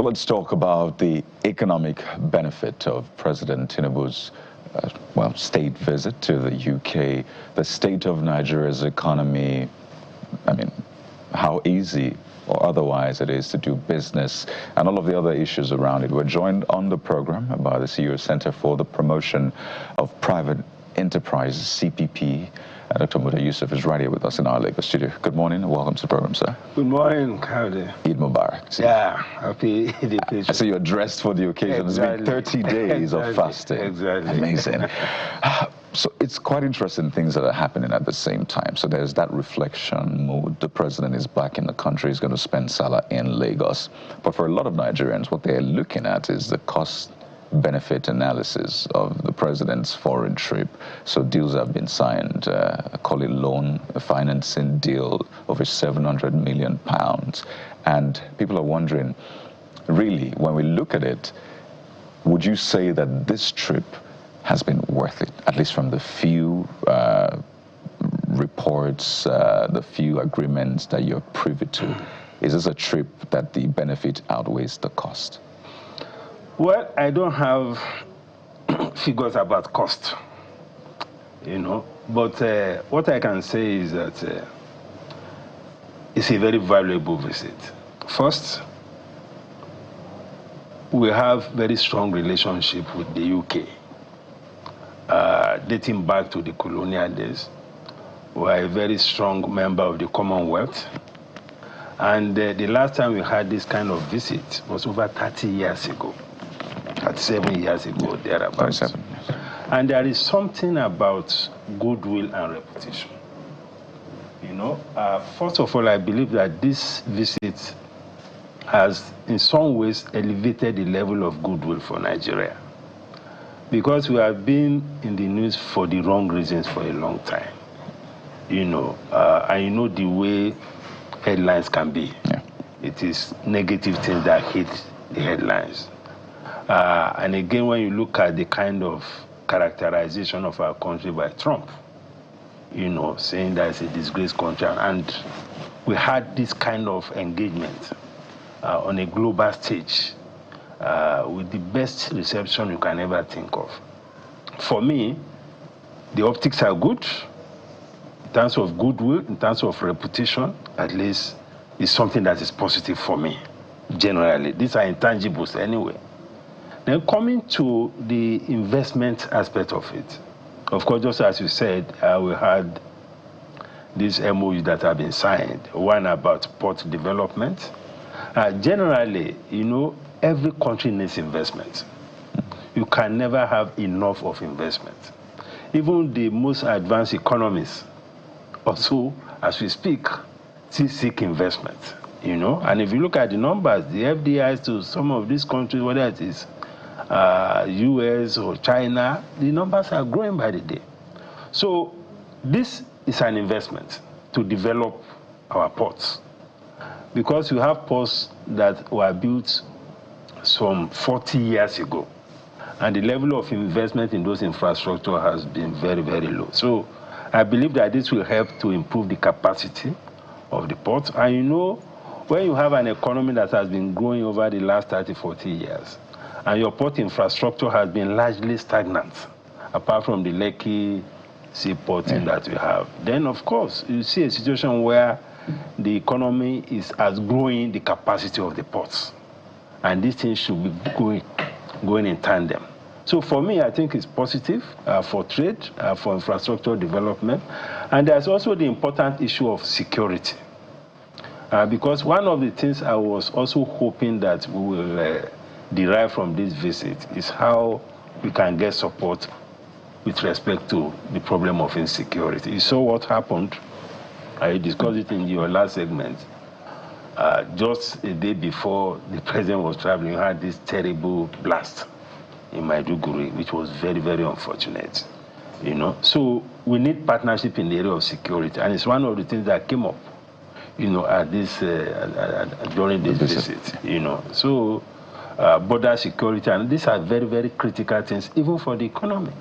let's talk about the economic benefit of President Tinubu's state visit to the UK, the state of Nigeria's economy. I mean, how easy or otherwise it is to do business, and all of the other issues around it. We're joined on the program by the CEO Center for the Promotion of Private Enterprise, CPP. Dr. Muda Yusuf is right here with us in our Lagos studio. Good morning and welcome to the program, sir. Good morning, howdy. Eid Mubarak. Yeah, happy Eid. I see you're dressed for the occasion. Exactly. It's been 30 days of fasting. Exactly. Amazing. So it's quite interesting things that are happening at the same time. So there's that reflection mood. The president is back in the country. He's going to spend Salah in Lagos. But for a lot of Nigerians, what they're looking at is the cost-benefit analysis of the president's foreign trip. So deals have been signed, call it loan financing deal, over £700 million. And people are wondering, really, when we look at it, would you say that this trip has been worth it, at least from the few reports, the few agreements that you're privy to? Is this a trip that the benefit outweighs the cost? Well, I don't have figures about cost, but what I can say is that it's a very valuable visit. First, we have very strong relationship with the UK. Dating back to the colonial days, we are a very strong member of the Commonwealth. And the last time we had this kind of visit was over 30 years ago, 37 years ago, thereabouts. 37. And there is something about goodwill and reputation. First of all, I believe that this visit has in some ways elevated the level of goodwill for Nigeria, because we have been in the news for the wrong reasons for a long time. And you know the way headlines can be. Yeah. It is negative things that hit the headlines. And again, when you look at the kind of characterization of our country by Trump, saying that it's a disgraced country, and we had this kind of engagement on a global stage with the best reception you can ever think of. For me, the optics are good. In terms of goodwill, in terms of reputation, at least, it's something that is positive for me, generally. These are intangibles anyway. Then coming to the investment aspect of it, of course, just as you said, we had these MOUs that have been signed, one about port development. Generally, every country needs investment. You can never have enough of investment. Even the most advanced economies also, as we speak, still seek investment, And if you look at the numbers, the FDIs to some of these countries, whether it is US or China, the numbers are growing by the day. So this is an investment to develop our ports, because we have ports that were built some 40 years ago, and the level of investment in those infrastructure has been very, very low. So I believe that this will help to improve the capacity of the port. And when you have an economy that has been growing over the last 30, 40 years, and your port infrastructure has been largely stagnant, apart from the Lekki seaporting that we have, then of course you see a situation where the economy is outgrowing the capacity of the ports. And these things should be going in tandem. So for me, I think it's positive for trade, for infrastructure development. And there's also the important issue of security. Because one of the things I was also hoping that we will derive from this visit is how we can get support with respect to the problem of insecurity. You saw what happened. I discussed it in your last segment. Just a day before the president was traveling, we had this terrible blast in Maiduguri, which was very, very unfortunate. So we need partnership in the area of security, and it's one of the things that came up, at this during this visit. So border security, and these are very, very critical things, even for the economy.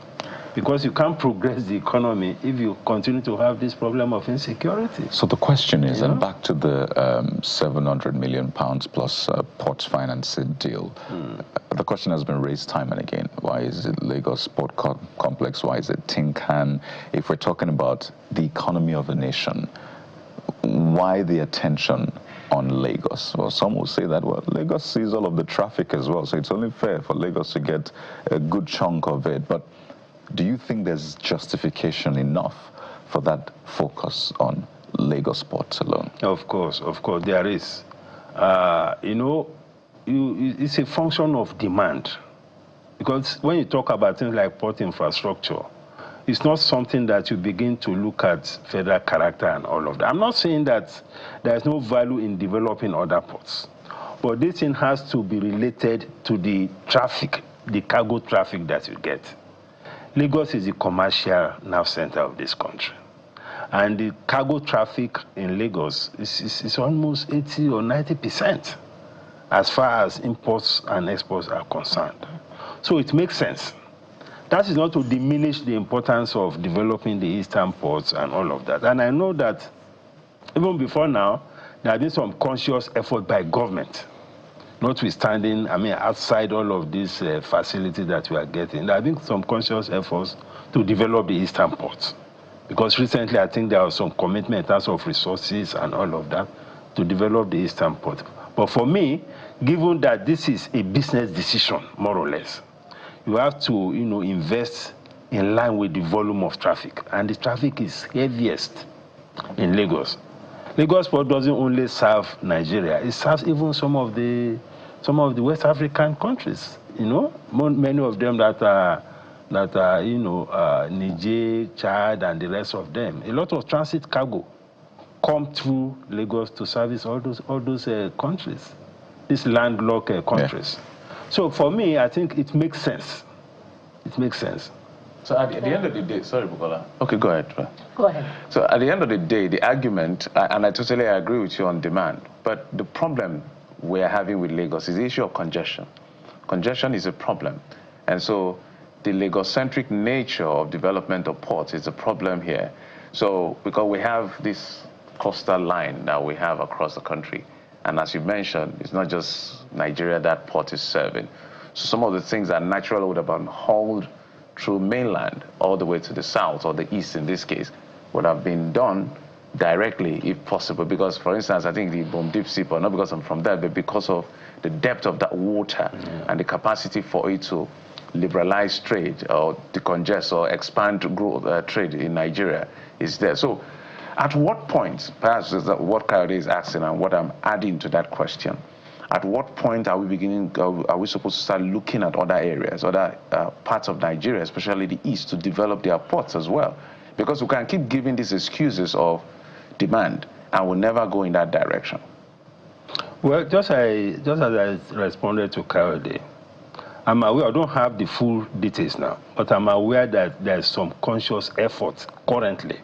Because you can't progress the economy if you continue to have this problem of insecurity. So the question is, and back to the £700 million plus port financing deal, the question has been raised time and again. Why is it Lagos Port Complex? Why is it Tinkan? If we're talking about the economy of a nation, why the attention on Lagos? Well, some will say that, well, Lagos sees all of the traffic as well, so it's only fair for Lagos to get a good chunk of it. But do you think there's justification enough for that focus on Lagos ports alone? Of course, there is. You know, it's a function of demand. Because when you talk about things like port infrastructure, it's not something that you begin to look at federal character and all of that. I'm not saying that there's no value in developing other ports, but this thing has to be related to the traffic, the cargo traffic that you get. Lagos is the commercial nerve center of this country. And the cargo traffic in Lagos is almost 80 or 90% as far as imports and exports are concerned. So it makes sense. That is not to diminish the importance of developing the eastern ports and all of that. And I know that even before now, there has been some conscious effort by government, notwithstanding, I mean, outside all of these facilities that we are getting, there have been some conscious efforts to develop the eastern ports. Because recently, I think there was some commitment in terms of resources and all of that to develop the eastern port. But for me, given that this is a business decision, more or less, you have to, you know, invest in line with the volume of traffic. And the traffic is heaviest in Lagos. Lagos port doesn't only serve Nigeria, it serves even some of the West African countries, you know, many of them that are you know, Niger, Chad, and the rest of them. A lot of transit cargo come through Lagos to service all those countries, these landlocked countries. Yeah. So for me, I think it makes sense. It makes sense. So at the end of the day, sorry, Bukola. Okay, go ahead. Go ahead. So at the end of the day, the argument, and I totally agree with you on demand, but the problem we're having with Lagos is the issue of congestion. Congestion is a problem. And so the Lagos-centric nature of development of ports is a problem here. So because we have this coastal line that we have across the country, and as you mentioned, it's not just Nigeria that port is serving. So some of the things that naturally would have been hauled through mainland all the way to the south, or the east in this case, would have been done directly if possible. Because, for instance, I think the Deep Seaport, not because I'm from there, but because of the depth of that water and the capacity for it to liberalize trade or decongest or expand trade in Nigeria is there. So at what point, perhaps is what Coyote is asking and what I'm adding to that question, at what point are we supposed to start looking at other areas, other parts of Nigeria, especially the east, to develop their ports as well? Because we can keep giving these excuses of demand and we'll never go in that direction. Well, just as I responded to Coyote, I'm aware, I don't have the full details now, but I'm aware that there's some conscious effort currently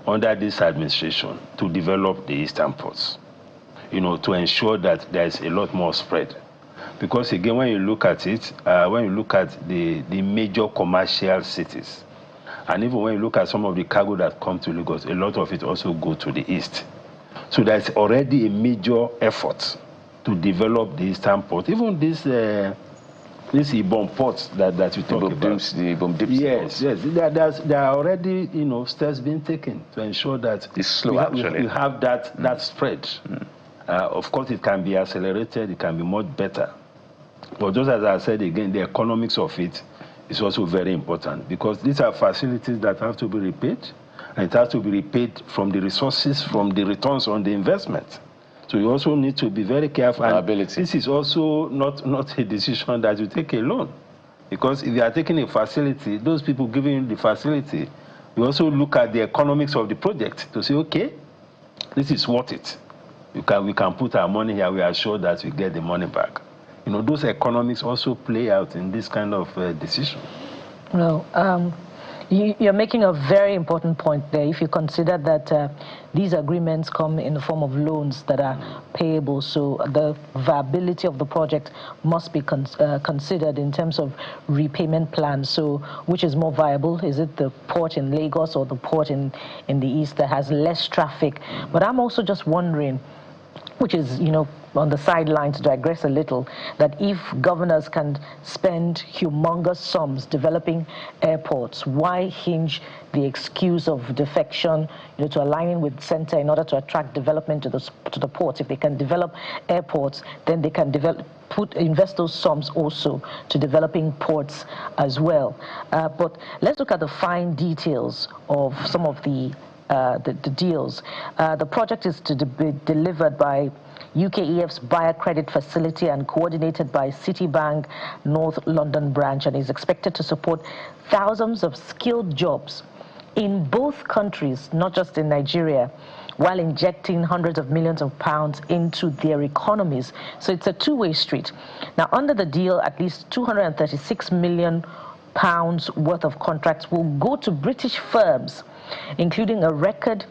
under this administration to develop the eastern ports, you know, to ensure that there's a lot more spread. Because again, when you look at it, when you look at the major commercial cities, and even when you look at some of the cargo that come to Lagos, a lot of it also go to the east. So there's already a major effort to develop the eastern port. Even this Ibom ports that you talk about. The Ibom Deep Yes, yes. There are already, you know, steps being taken to ensure that it's slow, actually. We have that spread. Of course, it can be accelerated. It can be much better. But just as I said again, the economics of it is also very important, because these are facilities that have to be repaid, and it has to be repaid from the resources, from the returns on the investment. So you also need to be very careful. And this is also not a decision that you take alone. Because if you are taking a facility, those people giving you the facility, you also look at the economics of the project to say, okay, this is worth it. We can put our money here, we are sure that we get the money back. You know, those economics also play out in this kind of decision. Well, You're making a very important point there. If you consider that these agreements come in the form of loans that are payable, so the viability of the project must be considered in terms of repayment plans. So which is more viable? Is it the port in Lagos or the port in the east that has less traffic? But I'm also just wondering, which is, on the sidelines, to digress a little, that if governors can spend humongous sums developing airports, why hinge the excuse of defection, to aligning with center in order to attract development to the ports? If they can develop airports, then they can invest those sums also to developing ports as well. But let's look at the fine details of some of the deals. The project is to be delivered by UKEF's Buyer Credit Facility and coordinated by Citibank North London branch, and is expected to support thousands of skilled jobs in both countries, not just in Nigeria, while injecting hundreds of millions of pounds into their economies. So it's a two-way street. Now, under the deal, at least 236 million pounds worth of contracts will go to British firms, including a record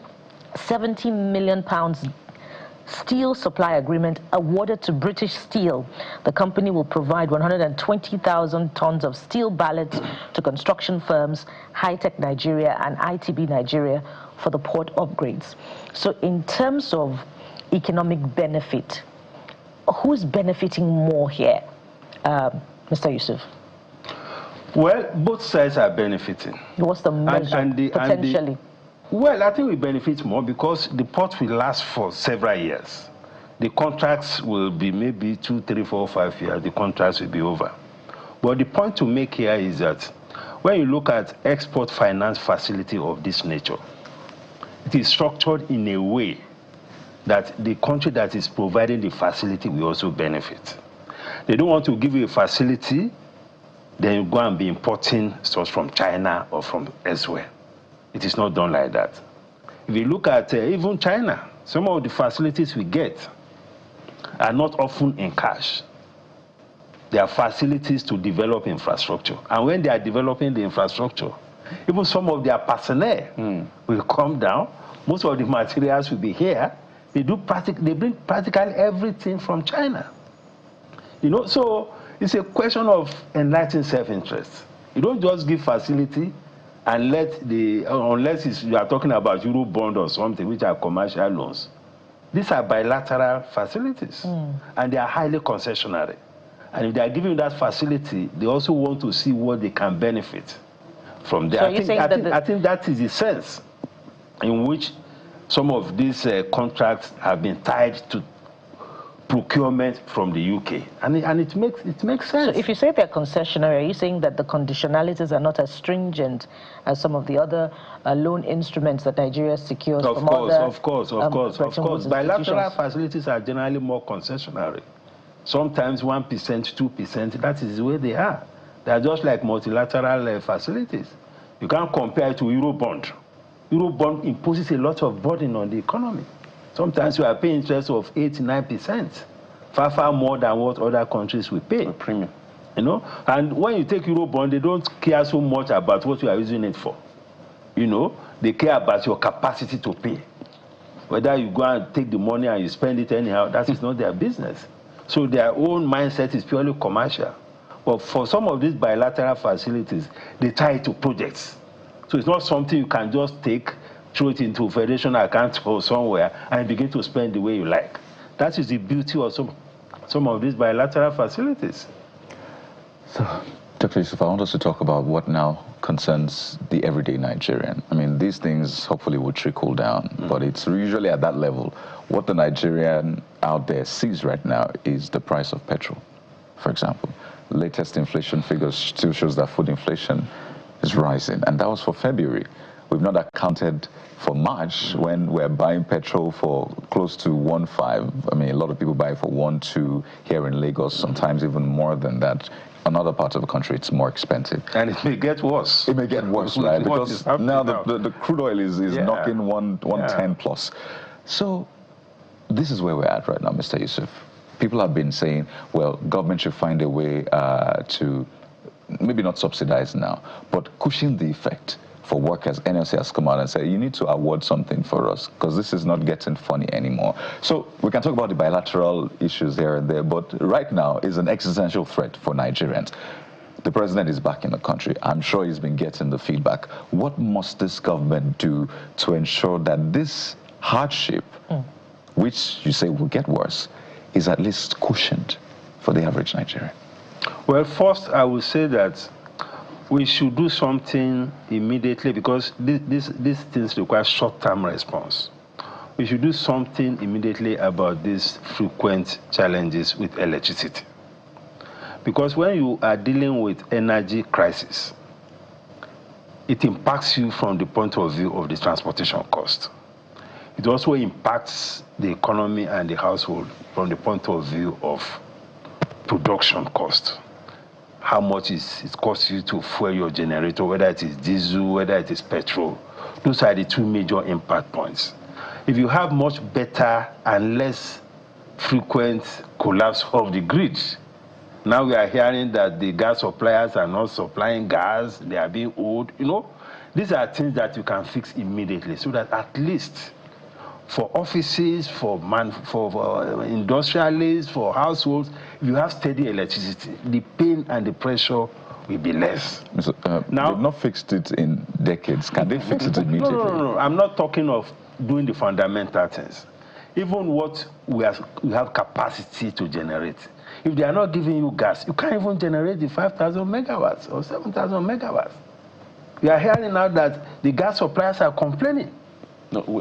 70 million pounds steel supply agreement awarded to British Steel. The company will provide 120,000 tons of steel ballets to construction firms, High-Tech Nigeria and ITB Nigeria for the port upgrades. So in terms of economic benefit, who's benefiting more here? Mr. Yusuf? Well, both sides are benefiting. What's the measure, potentially? Well, I think we benefit more because the port will last for several years. The contracts will be maybe 2, 3, 4, 5 years. The contracts will be over. But the point to make here is that when you look at export finance facility of this nature, it is structured in a way that the country that is providing the facility will also benefit. They don't want to give you a facility, then you go and be importing stores from China or from elsewhere. It is not done like that. If you look at even China, some of the facilities we get are not often in cash. They are facilities to develop infrastructure. And when they are developing the infrastructure, even some of their personnel will come down. Most of the materials will be here. They bring practically everything from China. So it's a question of enlightened self-interest. You don't just give facility and unless you are talking about Eurobond or something, which are commercial loans. These are bilateral facilities, and they are highly concessionary. And if they are giving that facility, they also want to see what they can benefit from there. So I think that is the sense in which some of these contracts have been tied to procurement from the UK, and it makes sense. So if you say they're concessionary, are you saying that the conditionalities are not as stringent as some of the other loan instruments that Nigeria secures from other? Of course. Bilateral facilities are generally more concessionary. Sometimes 1%, 2%, that is the way they are. They are just like multilateral facilities. You can't compare it to Eurobond. Eurobond imposes a lot of burden on the economy. Sometimes you are paying interest of 8, 9%, far more than what other countries will pay. A premium. And when you take Eurobond, they don't care so much about what you are using it for. They care about your capacity to pay. Whether you go and take the money and you spend it anyhow, that is not their business. So their own mindset is purely commercial. But for some of these bilateral facilities, they tie it to projects. So it's not something you can just take, throw it into federation account or somewhere and begin to spend the way you like. That is the beauty of some of these bilateral facilities. So, Dr. Yusuf, I want us to talk about what now concerns the everyday Nigerian. I mean, these things hopefully will trickle down, but it's usually at that level. What the Nigerian out there sees right now is the price of petrol, for example. Latest inflation figures still shows that food inflation is rising, and that was for February. We've not accounted for March when we're buying petrol for close to 1.5. I mean, a lot of people buy it for 1.2 here in Lagos, sometimes even more than that. In other parts of the country, it's more expensive. And it may get worse. It may get worse, right? Because now the crude oil is knocking 110 plus. So this is where we're at right now, Mr. Yusuf. People have been saying, well, government should find a way to maybe not subsidized now, but cushion the effect for workers. NLC has come out and said, you need to award something for us because this is not getting funny anymore. So we can talk about the bilateral issues here and there, but right now is an existential threat for Nigerians. The president is back in the country. I'm sure he's been getting the feedback. What must this government do to ensure that this hardship, which you say will get worse, is at least cushioned for the average Nigerian? Well, first, I would say that we should do something immediately because these things require short-term response. We should do something immediately about these frequent challenges with electricity. Because when you are dealing with energy crisis, it impacts you from the point of view of the transportation cost. It also impacts the economy and the household from the point of view of production cost. How much it costs you to fuel your generator, whether it is diesel, whether it is petrol. Those are the two major impact points. If you have much better and less frequent collapse of the grid, now we are hearing that the gas suppliers are not supplying gas, they are being owed. You know, these are things that you can fix immediately so that at least for offices, for industrialists, for households, if you have steady electricity, the pain and the pressure will be less. Now, they've not fixed it in decades. Can they fix it immediately? No. I'm not talking of doing the fundamental things. Even what we have capacity to generate. If they are not giving you gas, you can't even generate the 5,000 megawatts or 7,000 megawatts. We are hearing now that the gas suppliers are complaining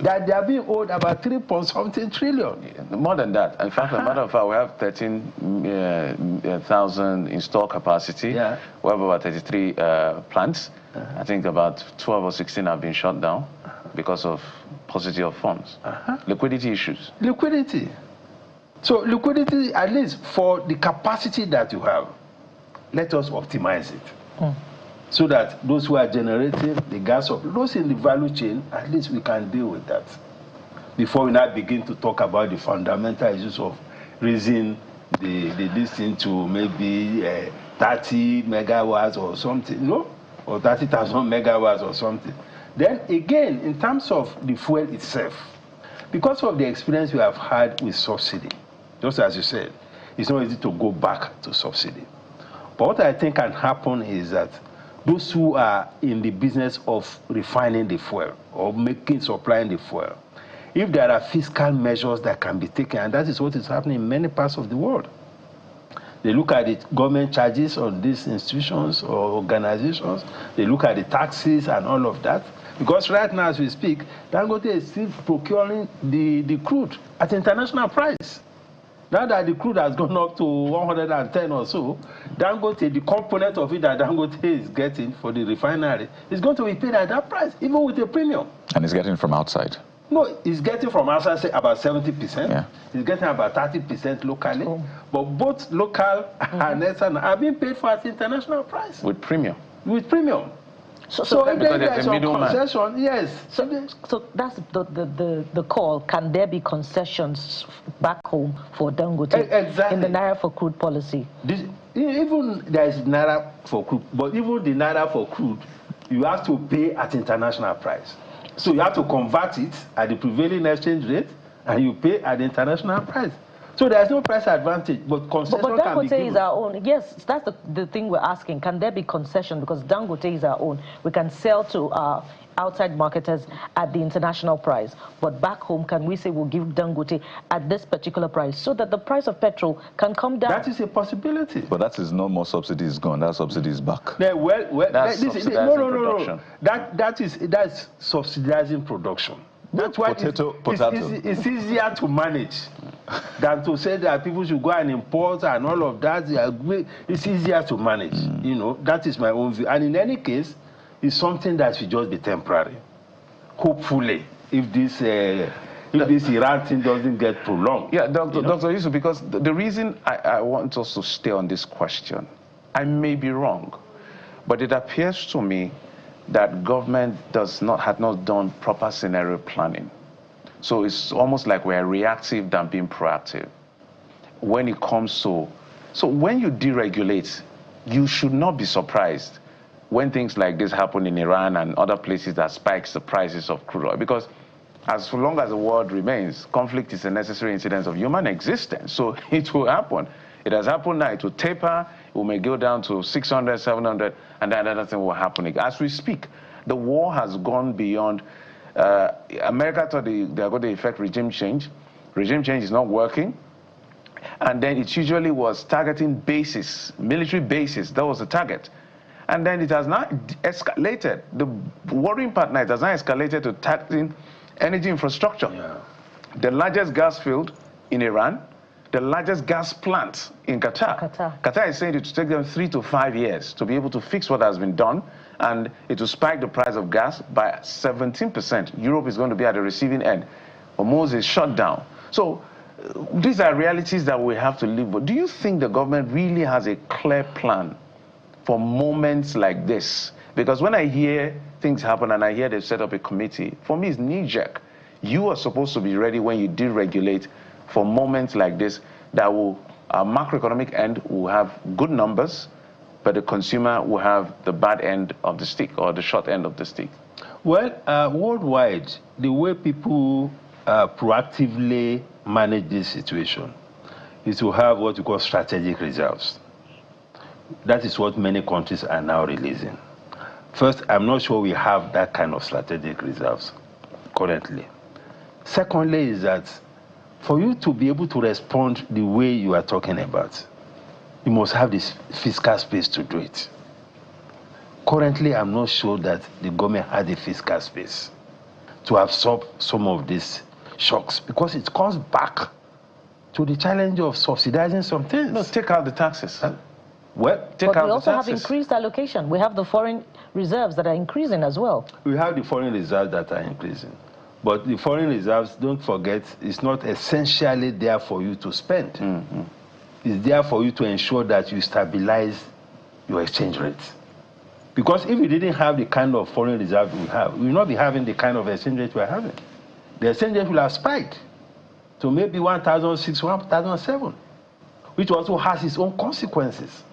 that they are being owed about 3.something trillion. More than that. In fact, as a matter of fact, we have 13,000 installed capacity. Yeah. We have about 33 plants. I think about 12 or 16 have been shut down because of paucity of funds. Liquidity issues. Liquidity. So liquidity, at least for the capacity that you have, let us optimize it. So that those who are generating the gas, those in the value chain, at least we can deal with that. Before we now begin to talk about the fundamental issues of raising this thing to maybe 30 megawatts or something, no? Or 30,000 megawatts or something. Then again, in terms of the fuel itself, because of the experience we have had with subsidy, just as you said, it's not easy to go back to subsidy. But what I think can happen is that those who are in the business of refining the fuel or supplying the fuel, if there are fiscal measures that can be taken, and that is what is happening in many parts of the world. They look at the government charges on these institutions or organizations, they look at the taxes and all of that. Because right now, as we speak, Dangote is still procuring the crude at international price. Now that the crude has gone up to 110 or so, Dangote, the component of it that Dangote is getting for the refinery, is going to be paid at that price, even with a premium. And it's getting from outside? No, it's getting from outside, say about 70%. Yeah. It's getting about 30% locally. But both local and external are being paid for at international price. With premium. With premium. So if there is some concession, yes. So that's the call. Can there be concessions back home for Dangote exactly. in the Naira for crude policy? Even there is Naira for crude, but even the Naira for crude, you have to pay at international price. So you have to convert it at the prevailing exchange rate, and you pay at the international price. So there's no price advantage, but concession can be given. Dangote is our own. Yes, that's the thing we're asking. Can there be concession? Because Dangote is our own. We can sell to our outside marketers at the international price. But back home, can we say we'll give Dangote at this particular price so that the price of petrol can come down? That is a possibility. But that is no more subsidy is gone. That subsidy is back. Yeah, that's no. That's subsidizing production. That's why it's easier to manage than to say that people should go and import and all of that. It's easier to manage. You know, that is my own view. And in any case, it's something that should just be temporary. Hopefully, if this Iran thing doesn't get prolonged. Yeah, Dr. Yusuf, because the reason I want us to stay on this question, I may be wrong, but it appears to me that government had not done proper scenario planning. So it's almost like we're reactive than being proactive when it comes to, so when you deregulate you should not be surprised when things like this happen in Iran and other places that spikes the prices of crude oil, because as long as the world remains, conflict is a necessary incident of human existence. So it will happen. It has happened now. It will taper. It may go down to 600, 700, and then another thing will happen again. As we speak, the war has gone beyond. America thought they are going to effect regime change. Regime change is not working. And then it usually was targeting bases, military bases. That was the target. And then it has not escalated. The worrying part now, it has not escalated to targeting energy infrastructure. Yeah. The largest gas field in Iran, the largest gas plant in Qatar. Qatar is saying it will take them 3 to 5 years to be able to fix what has been done, and it will spike the price of gas by 17%. Europe is going to be at the receiving end. Hormuz is shut down. So these are realities that we have to live with. Do you think the government really has a clear plan for moments like this? Because when I hear things happen and I hear they've set up a committee, for me it's knee-jerk. You are supposed to be ready when you deregulate for moments like this that will, our macroeconomic end will have good numbers, but the consumer will have the bad end of the stick or the short end of the stick. Well, worldwide, the way people proactively manage this situation is to have what we call strategic reserves. That is what many countries are now releasing. First, I'm not sure we have that kind of strategic reserves currently. Secondly is that for you to be able to respond the way you are talking about, you must have this fiscal space to do it. Currently, I'm not sure that the government has the fiscal space to absorb some of these shocks, because it comes back to the challenge of subsidizing some things. No, take out the taxes. Well, but we also have increased allocation. We have the foreign reserves that are increasing as well. We have the foreign reserves that are increasing. But the foreign reserves, don't forget, is not essentially there for you to spend. Mm-hmm. It's there for you to ensure that you stabilize your exchange rates. Because if you didn't have the kind of foreign reserve we have, we will not be having the kind of exchange rate we're having. The exchange rate will have spiked to maybe 1,006, 1,007, which also has its own consequences.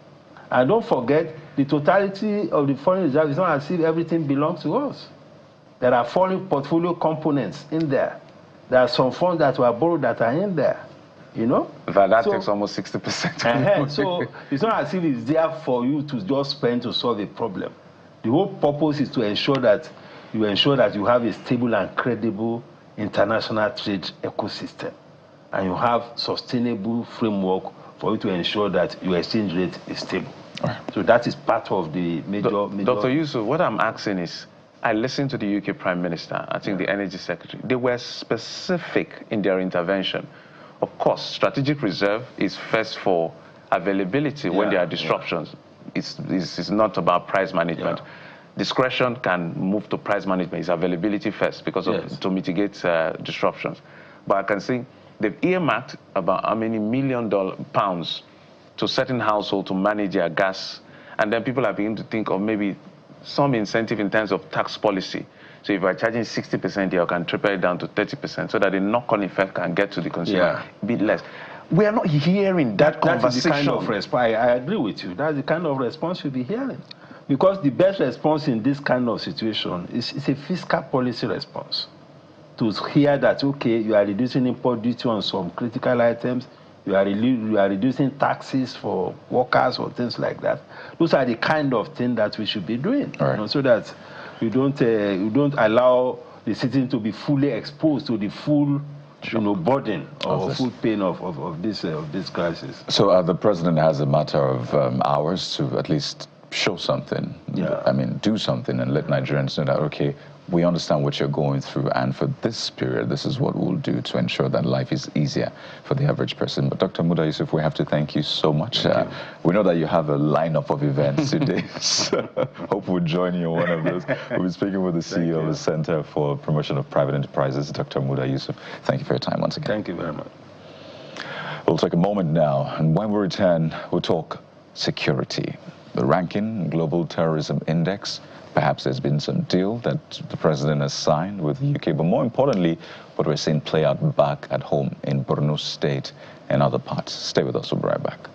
And don't forget, the totality of the foreign reserve is not as if everything belongs to us. There are foreign portfolio components in there. There are some funds that were borrowed that are in there, you know? That takes almost 60%. So it's not as if it's there for you to just spend to solve a problem. The whole purpose is to ensure that you have a stable and credible international trade ecosystem, and you have sustainable framework for you to ensure that your exchange rate is stable. Right. So that is part of the major... Dr. Yusuf, what I'm asking is, I listened to the UK Prime Minister, I think the Energy Secretary. They were specific in their intervention. Of course, strategic reserve is first for availability when there are disruptions. It's not about price management. Discretion can move to price management. It's availability first because of, to mitigate disruptions. But I can see they've earmarked about how many £1 million to certain households to manage their gas. And then people are beginning to think of maybe some incentive in terms of tax policy. So if you're charging 60%, you can triple it down to 30% so that the knock-on effect can get to the consumer a bit less. We are not hearing that conversation. That's the kind of response. I agree with you. That's the kind of response you'll be hearing. Because the best response in this kind of situation is a fiscal policy response. To hear that, okay, you are reducing import duty on some critical items, you are reducing taxes for workers or things like that. Those are the kind of things that we should be doing, you know, so that we don't allow the citizen to be fully exposed to the full burden or full pain of this crisis. So the president has a matter of hours to at least show something. I mean, do something and let Nigerians know that, okay, we understand what you're going through, and for this period, this is what we'll do to ensure that life is easier for the average person. But Dr. Muda Yusuf, we have to thank you so much. We know that you have a lineup of events today, so hope we'll join you on one of those. We'll be speaking with the CEO of the Center for Promotion of Private Enterprises, Dr. Muda Yusuf. Thank you for your time once again. Thank you very much. We'll take a moment now, and when we return, we'll talk security. The ranking Global Terrorism Index. Perhaps there's been some deal that the president has signed with the UK, but more importantly, what we're seeing play out back at home in Borno State and other parts. Stay with us, we'll be right back.